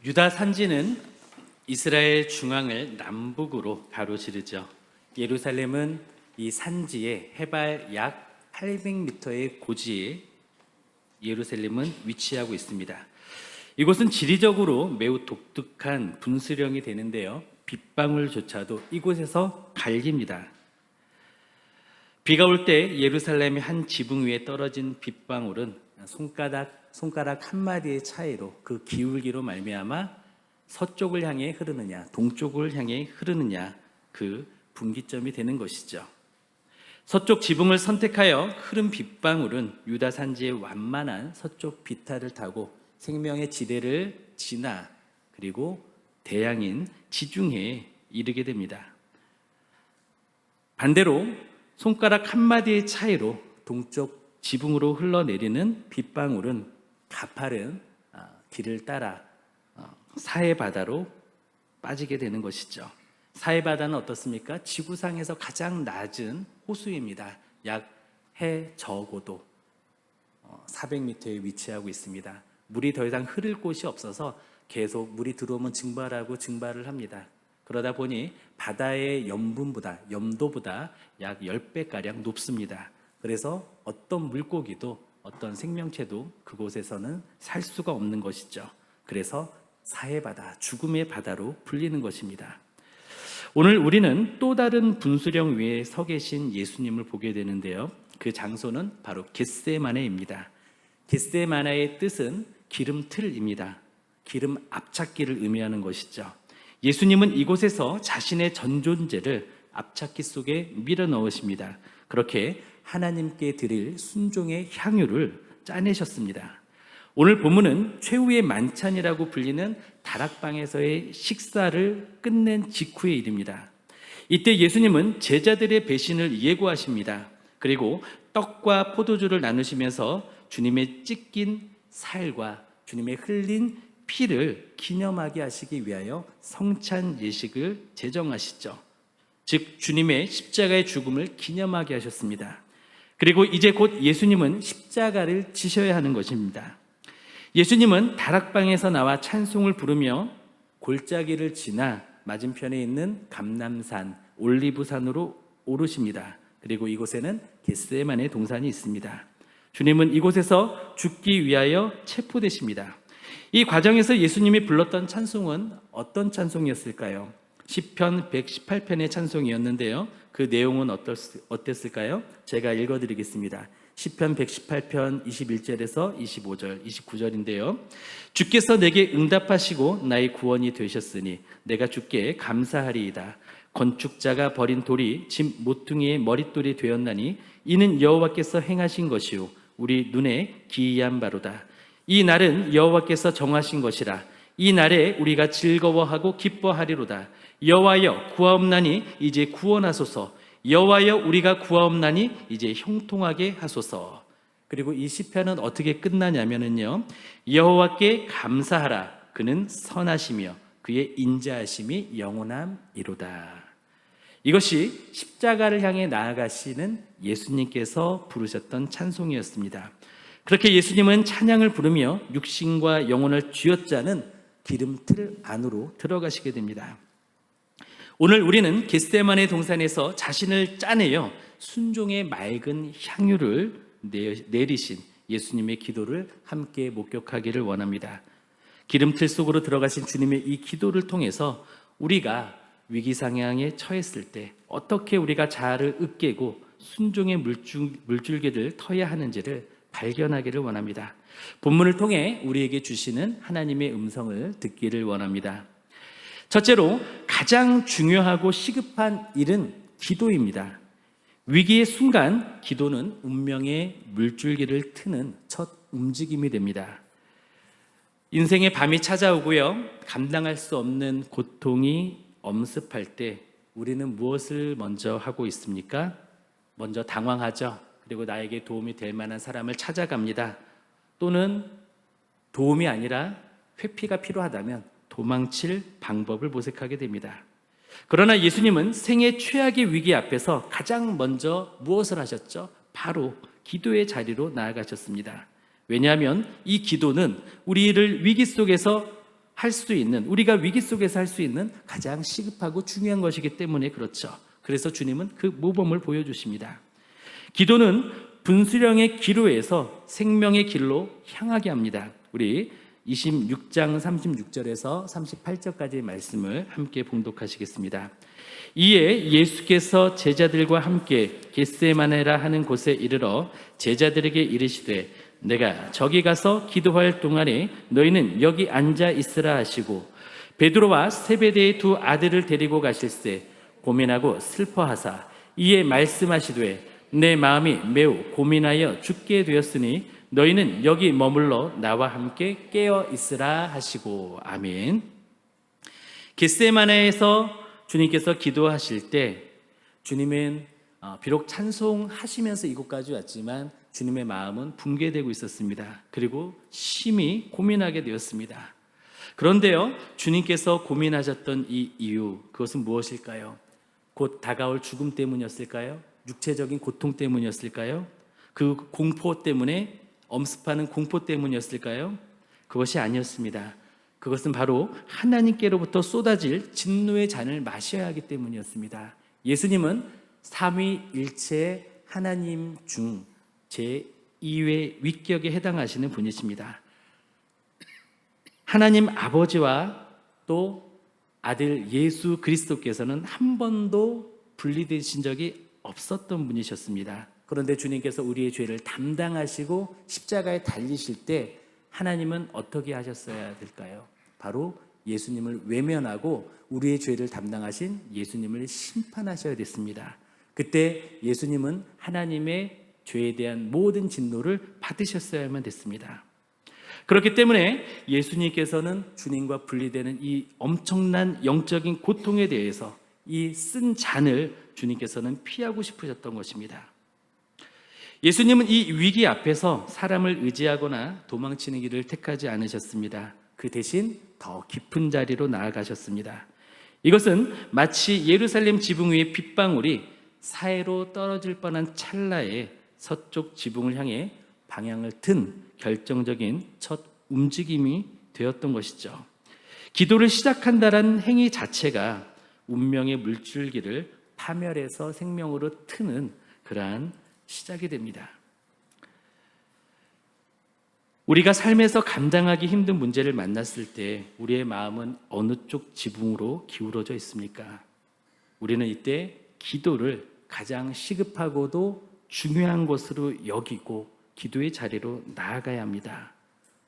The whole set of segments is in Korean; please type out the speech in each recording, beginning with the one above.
유다 산지는 이스라엘 중앙을 남북으로 가로지르죠. 예루살렘은 이 산지에 해발 약 800m의 고지에 예루살렘은 위치하고 있습니다. 이곳은 지리적으로 매우 독특한 분수령이 되는데요. 빗방울조차도 이곳에서 갈깁니다. 비가 올 때 예루살렘의 한 지붕 위에 떨어진 빗방울은 손가락 한 마디의 차이로 그 기울기로 말미암아 서쪽을 향해 흐르느냐 동쪽을 향해 흐르느냐 그 분기점이 되는 것이죠. 서쪽 지붕을 선택하여 흐른 빗방울은 유다 산지의 완만한 서쪽 비탈을 타고 생명의 지대를 지나 그리고 대양인 지중해에 이르게 됩니다. 반대로 손가락 한마디의 차이로 동쪽 지붕으로 흘러내리는 빗방울은 가파른 길을 따라 사해바다로 빠지게 되는 것이죠. 사해바다는 어떻습니까? 지구상에서 가장 낮은 호수입니다. 약 해저고도 400m에 위치하고 있습니다. 물이 더 이상 흐를 곳이 없어서 계속 물이 들어오면 증발을 합니다. 그러다 보니 바다의 염도보다 약 10배가량 높습니다. 그래서 어떤 물고기도 어떤 생명체도 그곳에서는 살 수가 없는 것이죠. 그래서 사해바다, 죽음의 바다로 불리는 것입니다. 오늘 우리는 또 다른 분수령 위에 서 계신 예수님을 보게 되는데요. 그 장소는 바로 겟세마네입니다. 겟세마네의 뜻은 기름틀입니다. 기름 앞찾기를 의미하는 것이죠. 예수님은 이곳에서 자신의 전 존재를 앞찾기 속에 밀어 넣으십니다. 그렇게 하나님께 드릴 순종의 향유를 짜내셨습니다. 오늘 본문은 최후의 만찬이라고 불리는 다락방에서의 식사를 끝낸 직후의 일입니다. 이때 예수님은 제자들의 배신을 예고하십니다. 그리고 떡과 포도주를 나누시면서 주님의 찢긴 살과 주님의 흘린 피를 기념하게 하시기 위하여 성찬 예식을 제정하시죠. 즉 주님의 십자가의 죽음을 기념하게 하셨습니다. 그리고 이제 곧 예수님은 십자가를 지셔야 하는 것입니다. 예수님은 다락방에서 나와 찬송을 부르며 골짜기를 지나 맞은편에 있는 감람산 올리브산으로 오르십니다. 그리고 이곳에는 겟세마네 동산이 있습니다. 주님은 이곳에서 죽기 위하여 체포되십니다. 이 과정에서 예수님이 불렀던 찬송은 어떤 찬송이었을까요? 시편 118편의 찬송이었는데요. 그 내용은 어땠을까요? 제가 읽어드리겠습니다. 시편 118편 21절에서 25절, 29절인데요. 주께서 내게 응답하시고 나의 구원이 되셨으니 내가 주께 감사하리이다. 건축자가 버린 돌이 집 모퉁이의 머릿돌이 되었나니 이는 여호와께서 행하신 것이요 우리 눈에 기이한 바로다. 이 날은 여호와께서 정하신 것이라. 이 날에 우리가 즐거워하고 기뻐하리로다. 여호와여 구하옵나니 이제 구원하소서. 여호와여 우리가 구하옵나니 이제 형통하게 하소서. 그리고 이 시편은 어떻게 끝나냐면요, 여호와께 감사하라. 그는 선하시며 그의 인자하심이 영원함이로다. 이것이 십자가를 향해 나아가시는 예수님께서 부르셨던 찬송이었습니다. 그렇게 예수님은 찬양을 부르며 육신과 영혼을 쥐어짜는 기름틀 안으로 들어가시게 됩니다. 오늘 우리는 겟세마네 동산에서 자신을 짜내어 순종의 맑은 향유를 내리신 예수님의 기도를 함께 목격하기를 원합니다. 기름틀 속으로 들어가신 주님의 이 기도를 통해서 우리가 위기상황에 처했을 때 어떻게 우리가 자아를 으깨고 순종의 물줄기를 터야 하는지를 발견하기를 원합니다. 본문을 통해 우리에게 주시는 하나님의 음성을 듣기를 원합니다. 첫째로 가장 중요하고 시급한 일은 기도입니다. 위기의 순간 기도는 운명의 물줄기를 트는 첫 움직임이 됩니다. 인생의 밤이 찾아오고요, 감당할 수 없는 고통이 엄습할 때 우리는 무엇을 먼저 하고 있습니까? 먼저 당황하죠. 그리고 나에게 도움이 될 만한 사람을 찾아갑니다. 또는 도움이 아니라 회피가 필요하다면 도망칠 방법을 모색하게 됩니다. 그러나 예수님은 생애 최악의 위기 앞에서 가장 먼저 무엇을 하셨죠? 바로 기도의 자리로 나아가셨습니다. 왜냐하면 이 기도는 우리를 위기 속에서 할 수 있는, 우리가 위기 속에서 할 수 있는 가장 시급하고 중요한 것이기 때문에 그렇죠. 그래서 주님은 그 모범을 보여주십니다. 기도는 분수령의 기로에서 생명의 길로 향하게 합니다. 우리 26장 36절에서 38절까지의 말씀을 함께 봉독하시겠습니다. 이에 예수께서 제자들과 함께 겟세마네라 하는 곳에 이르러 제자들에게 이르시되 내가 저기 가서 기도할 동안에 너희는 여기 앉아 있으라 하시고 베드로와 세베대의 두 아들을 데리고 가실새 고민하고 슬퍼하사 이에 말씀하시되 내 마음이 매우 고민하여 죽게 되었으니 너희는 여기 머물러 나와 함께 깨어 있으라 하시고. 아멘. 겟세마네에서 주님께서 기도하실 때 주님은 비록 찬송하시면서 이곳까지 왔지만 주님의 마음은 붕괴되고 있었습니다. 그리고 심히 고민하게 되었습니다. 그런데요, 주님께서 고민하셨던 이 이유, 그것은 무엇일까요? 곧 다가올 죽음 때문이었을까요? 육체적인 고통 때문이었을까요? 그 공포 때문에, 엄습하는 공포 때문이었을까요? 그것이 아니었습니다. 그것은 바로 하나님께로부터 쏟아질 진노의 잔을 마셔야 하기 때문이었습니다. 예수님은 삼위일체 하나님 중 제2의 위격에 해당하시는 분이십니다. 하나님 아버지와 또 아들 예수 그리스도께서는 한 번도 분리되신 적이 없었던 분이셨습니다. 그런데 주님께서 우리의 죄를 담당하시고 십자가에 달리실 때 하나님은 어떻게 하셨어야 될까요? 바로 예수님을 외면하고 우리의 죄를 담당하신 예수님을 심판하셔야 됐습니다. 그때 예수님은 하나님의 죄에 대한 모든 진노를 받으셨어야만 됐습니다. 그렇기 때문에 예수님께서는 주님과 분리되는 이 엄청난 영적인 고통에 대해서 이 쓴 잔을 주님께서는 피하고 싶으셨던 것입니다. 예수님은 이 위기 앞에서 사람을 의지하거나 도망치는 길을 택하지 않으셨습니다. 그 대신 더 깊은 자리로 나아가셨습니다. 이것은 마치 예루살렘 지붕 위의 빗방울이 사해로 떨어질 뻔한 찰나에 서쪽 지붕을 향해 방향을 튼 결정적인 첫 움직임이 되었던 것이죠. 기도를 시작한다는 행위 자체가 운명의 물줄기를 파멸해서 생명으로 트는 그러한 시작이 됩니다. 우리가 삶에서 감당하기 힘든 문제를 만났을 때 우리의 마음은 어느 쪽 지붕으로 기울어져 있습니까? 우리는 이때 기도를 가장 시급하고도 중요한 것으로 여기고 기도의 자리로 나아가야 합니다.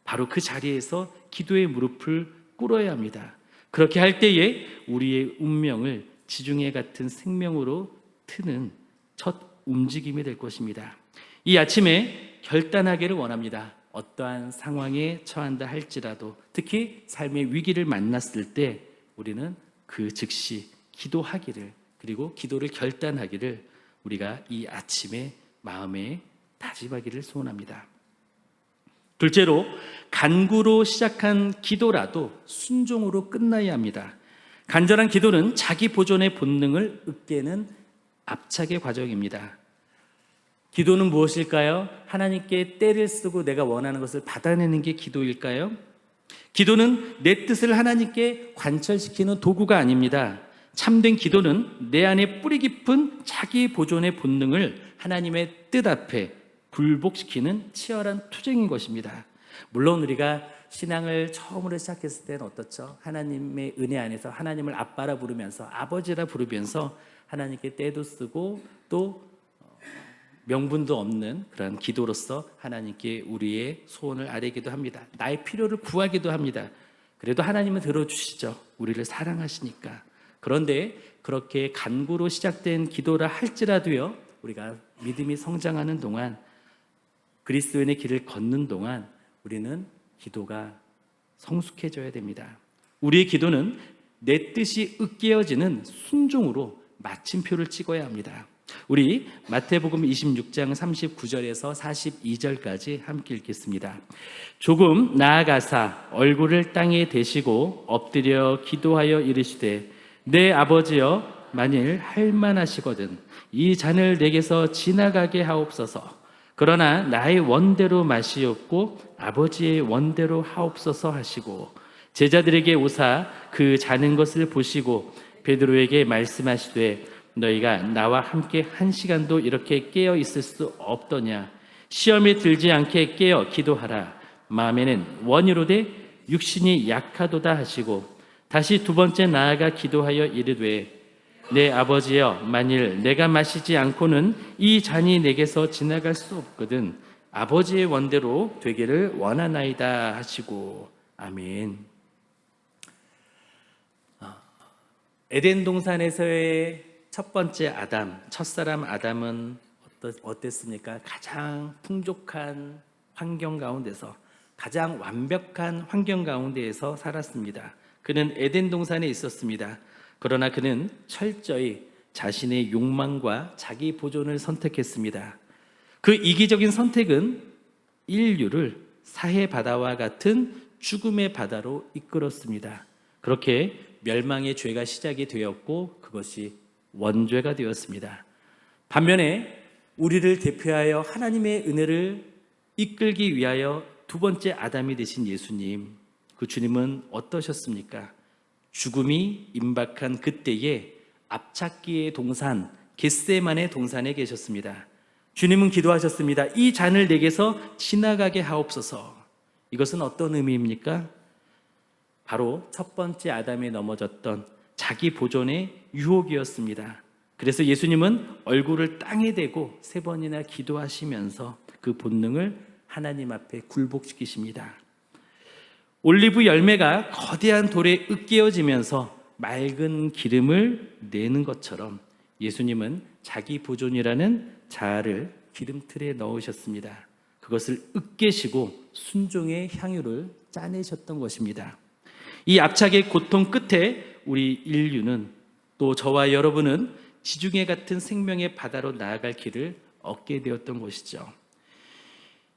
바로 그 자리에서 기도의 무릎을 꿇어야 합니다. 그렇게 할 때에 우리의 운명을 지중해 같은 생명으로 트는 첫 움직임이 될 것입니다. 이 아침에 결단하기를 원합니다. 어떠한 상황에 처한다 할지라도, 특히 삶의 위기를 만났을 때 우리는 그 즉시 기도하기를, 그리고 기도를 결단하기를 우리가 이 아침에 마음에 다짐하기를 소원합니다. 둘째로, 간구로 시작한 기도라도 순종으로 끝나야 합니다. 간절한 기도는 자기 보존의 본능을 으깨는 압착의 과정입니다. 기도는 무엇일까요? 하나님께 때를 쓰고 내가 원하는 것을 받아내는 게 기도일까요? 기도는 내 뜻을 하나님께 관철시키는 도구가 아닙니다. 참된 기도는 내 안에 뿌리 깊은 자기 보존의 본능을 하나님의 뜻 앞에 굴복시키는 치열한 투쟁인 것입니다. 물론 우리가 신앙을 처음으로 시작했을 때는 어떻죠? 하나님의 은혜 안에서 하나님을 아빠라 부르면서, 아버지라 부르면서 하나님께 때도 쓰고 또 명분도 없는 그런 기도로서 하나님께 우리의 소원을 아뢰기도 합니다. 나의 필요를 구하기도 합니다. 그래도 하나님은 들어주시죠. 우리를 사랑하시니까. 그런데 그렇게 간구로 시작된 기도라 할지라도요, 우리가 믿음이 성장하는 동안, 그리스도인의 길을 걷는 동안 우리는 기도가 성숙해져야 됩니다. 우리의 기도는 내 뜻이 으깨어지는 순종으로 마침표를 찍어야 합니다. 우리 마태복음 26장 39절에서 42절까지 함께 읽겠습니다. 조금 나아가사 얼굴을 땅에 대시고 엎드려 기도하여 이르시되 내 아버지여, 만일 할만하시거든 이 잔을 내게서 지나가게 하옵소서. 그러나 나의 원대로 마시옵고 아버지의 원대로 하옵소서 하시고 제자들에게 오사 그 자는 것을 보시고 베드로에게 말씀하시되 너희가 나와 함께 1시간도 이렇게 깨어 있을 수 없더냐. 시험에 들지 않게 깨어 기도하라. 마음에는 원이로되 육신이 약하도다 하시고 다시 2번째 나아가 기도하여 이르되 내 아버지여, 만일 내가 마시지 않고는 이 잔이 내게서 지나갈 수 없거든 아버지의 원대로 되기를 원하나이다 하시고. 아멘. 에덴 동산에서의 첫 번째 아담, 첫사람 아담은 어땠습니까? 가장 풍족한 환경 가운데서, 가장 완벽한 환경 가운데에서 살았습니다. 그는 에덴 동산에 있었습니다. 그러나 그는 철저히 자신의 욕망과 자기 보존을 선택했습니다. 그 이기적인 선택은 인류를 사해 바다와 같은 죽음의 바다로 이끌었습니다. 그렇게 멸망의 죄가 시작이 되었고 그것이 원죄가 되었습니다. 반면에 우리를 대표하여 하나님의 은혜를 이끌기 위하여 2번째 아담이 되신 예수님, 그 주님은 어떠셨습니까? 죽음이 임박한 그때에 앞찾기의 동산 겟세마네 동산에 계셨습니다. 주님은 기도하셨습니다. 이 잔을 내게서 지나가게 하옵소서. 이것은 어떤 의미입니까? 바로 첫 번째 아담에 넘어졌던 자기 보존의 유혹이었습니다. 그래서 예수님은 얼굴을 땅에 대고 3번이나 기도하시면서 그 본능을 하나님 앞에 굴복시키십니다. 올리브 열매가 거대한 돌에 으깨어지면서 맑은 기름을 내는 것처럼 예수님은 자기 보존이라는 자아를 기름틀에 넣으셨습니다. 그것을 으깨시고 순종의 향유를 짜내셨던 것입니다. 이 압착의 고통 끝에 우리 인류는, 또 저와 여러분은 지중해 같은 생명의 바다로 나아갈 길을 얻게 되었던 것이죠.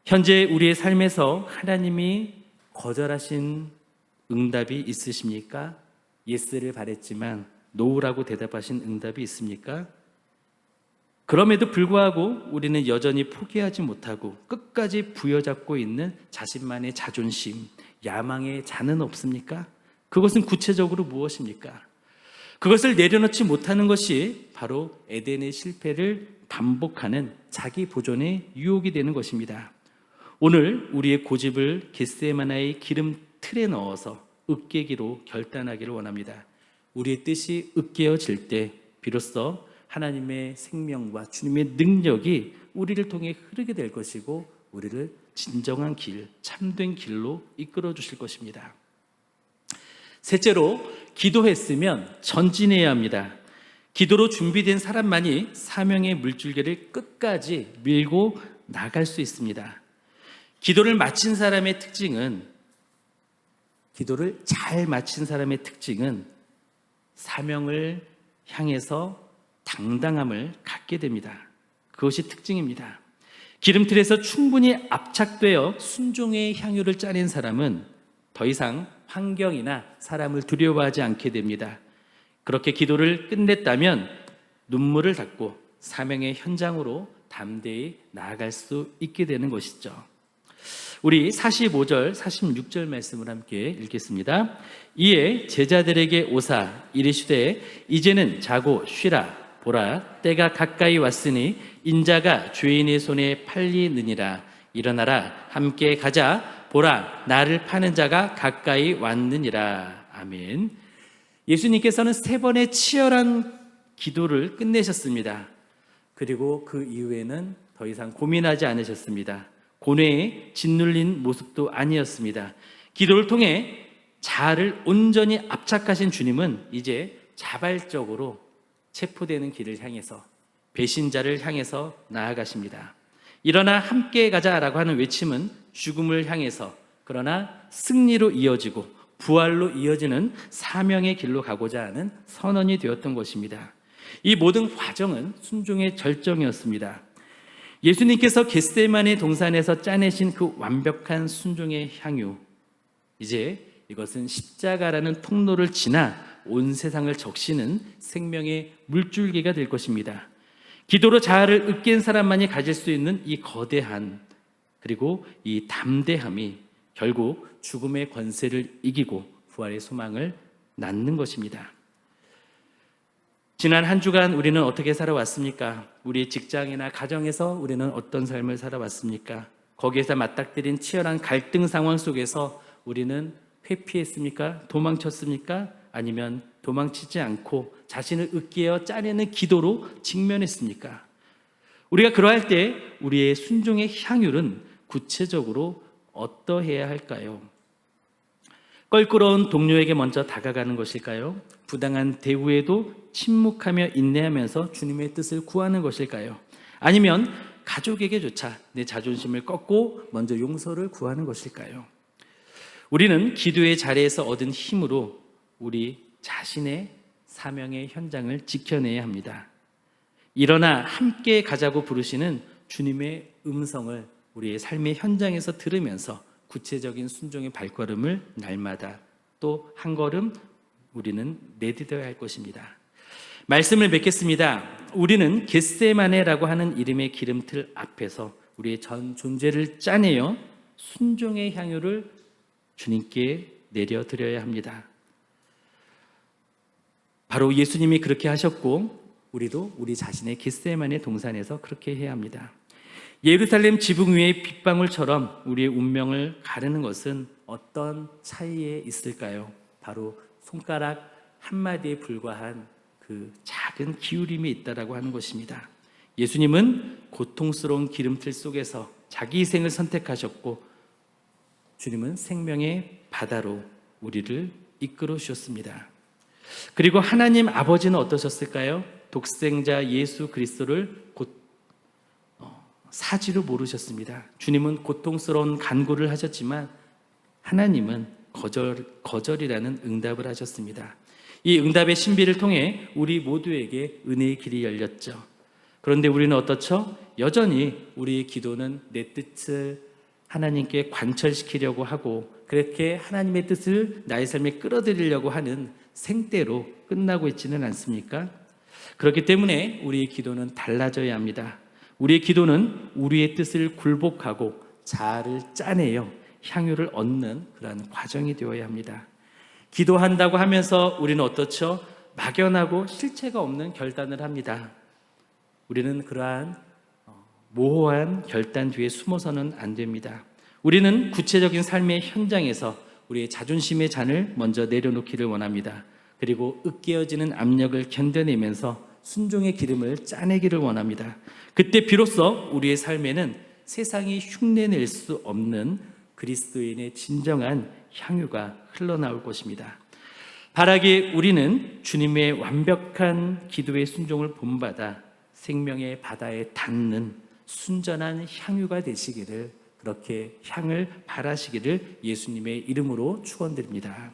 현재 우리의 삶에서 하나님이 거절하신 응답이 있으십니까? 예스를 바랬지만 노라고 대답하신 응답이 있습니까? 그럼에도 불구하고 우리는 여전히 포기하지 못하고 끝까지 부여잡고 있는 자신만의 자존심, 야망의 잔은 없습니까? 그것은 구체적으로 무엇입니까? 그것을 내려놓지 못하는 것이 바로 에덴의 실패를 반복하는 자기 보존의 유혹이 되는 것입니다. 오늘 우리의 고집을 겟세마나의 기름 틀에 넣어서 으깨기로 결단하기를 원합니다. 우리의 뜻이 으깨어질 때 비로소 하나님의 생명과 주님의 능력이 우리를 통해 흐르게 될 것이고 우리를 진정한 길, 참된 길로 이끌어 주실 것입니다. 셋째로, 기도했으면 전진해야 합니다. 기도로 준비된 사람만이 사명의 물줄기를 끝까지 밀고 나갈 수 있습니다. 기도를 마친 사람의 특징은, 기도를 잘 마친 사람의 특징은 사명을 향해서 당당함을 갖게 됩니다. 그것이 특징입니다. 기름틀에서 충분히 압착되어 순종의 향유를 짜낸 사람은 더 이상 환경이나 사람을 두려워하지 않게 됩니다. 그렇게 기도를 끝냈다면 눈물을 닦고 사명의 현장으로 담대히 나아갈 수 있게 되는 것이죠. 우리 45절, 46절 말씀을 함께 읽겠습니다. 이에 제자들에게 오사 이르시되 이제는 자고 쉬라. 보라, 때가 가까이 왔으니 인자가 죄인의 손에 팔리느니라. 일어나라, 함께 가자. 보라, 나를 파는 자가 가까이 왔느니라. 아멘. 예수님께서는 3번의 치열한 기도를 끝내셨습니다. 그리고 그 이후에는 더 이상 고민하지 않으셨습니다. 고뇌에 짓눌린 모습도 아니었습니다. 기도를 통해 자아를 온전히 압착하신 주님은 이제 자발적으로 체포되는 길을 향해서, 배신자를 향해서 나아가십니다. 일어나 함께 가자라고 하는 외침은 죽음을 향해서, 그러나 승리로 이어지고 부활로 이어지는 사명의 길로 가고자 하는 선언이 되었던 것입니다. 이 모든 과정은 순종의 절정이었습니다. 예수님께서 겟세마네 동산에서 짜내신 그 완벽한 순종의 향유, 이제 이것은 십자가라는 통로를 지나 온 세상을 적시는 생명의 물줄기가 될 것입니다. 기도로 자아를 으깬 사람만이 가질 수 있는 이 거대한, 그리고 이 담대함이 결국 죽음의 권세를 이기고 부활의 소망을 낳는 것입니다. 지난 한 주간 우리는 어떻게 살아왔습니까? 우리 직장이나 가정에서 우리는 어떤 삶을 살아왔습니까? 거기에서 맞닥뜨린 치열한 갈등 상황 속에서 우리는 회피했습니까? 도망쳤습니까? 아니면 도망치지 않고 자신을 으깨어 짜내는 기도로 직면했습니까? 우리가 그러할 때 우리의 순종의 향율은 구체적으로 어떠해야 할까요? 껄끄러운 동료에게 먼저 다가가는 것일까요? 부당한 대우에도 침묵하며 인내하면서 주님의 뜻을 구하는 것일까요? 아니면 가족에게조차 내 자존심을 꺾고 먼저 용서를 구하는 것일까요? 우리는 기도의 자리에서 얻은 힘으로 우리 자신의 사명의 현장을 지켜내야 합니다. 일어나 함께 가자고 부르시는 주님의 음성을 우리의 삶의 현장에서 들으면서 구체적인 순종의 발걸음을 날마다 또 한 걸음 우리는 내딛어야 할 것입니다. 말씀을 맺겠습니다. 우리는 겟세마네라고 하는 이름의 기름틀 앞에서 우리의 전 존재를 짜내어 순종의 향유를 주님께 내려드려야 합니다. 바로 예수님이 그렇게 하셨고 우리도 우리 자신의 겟세마네 동산에서 그렇게 해야 합니다. 예루살렘 지붕 위의 빗방울처럼 우리의 운명을 가르는 것은 어떤 차이에 있을까요? 바로 손가락 한마디에 불과한 그 작은 기울임이 있다라고 하는 것입니다. 예수님은 고통스러운 기름틀 속에서 자기 희생을 선택하셨고 주님은 생명의 바다로 우리를 이끌어 주셨습니다. 그리고 하나님 아버지는 어떠셨을까요? 독생자 예수 그리스도를 사지로 모르셨습니다. 주님은 고통스러운 간구를 하셨지만 하나님은 거절이라는 응답을 하셨습니다. 이 응답의 신비를 통해 우리 모두에게 은혜의 길이 열렸죠. 그런데 우리는 어떻죠? 여전히 우리의 기도는 내 뜻을 하나님께 관철시키려고 하고 그렇게 하나님의 뜻을 나의 삶에 끌어들이려고 하는 생떼로 끝나고 있지는 않습니까? 그렇기 때문에 우리의 기도는 달라져야 합니다. 우리의 기도는 우리의 뜻을 굴복하고 자아를 짜내어 향유를 얻는 그러한 과정이 되어야 합니다. 기도한다고 하면서 우리는 어떻죠? 막연하고 실체가 없는 결단을 합니다. 우리는 그러한 모호한 결단 뒤에 숨어서는 안 됩니다. 우리는 구체적인 삶의 현장에서 우리의 자존심의 잔을 먼저 내려놓기를 원합니다. 그리고 으깨어지는 압력을 견뎌내면서 순종의 기름을 짜내기를 원합니다. 그때 비로소 우리의 삶에는 세상이 흉내낼 수 없는 그리스도인의 진정한 향유가 흘러나올 것입니다. 바라기에 우리는 주님의 완벽한 기도의 순종을 본받아 생명의 바다에 닿는 순전한 향유가 되시기를 그렇게 향을 발하시기를 예수님의 이름으로 축원드립니다.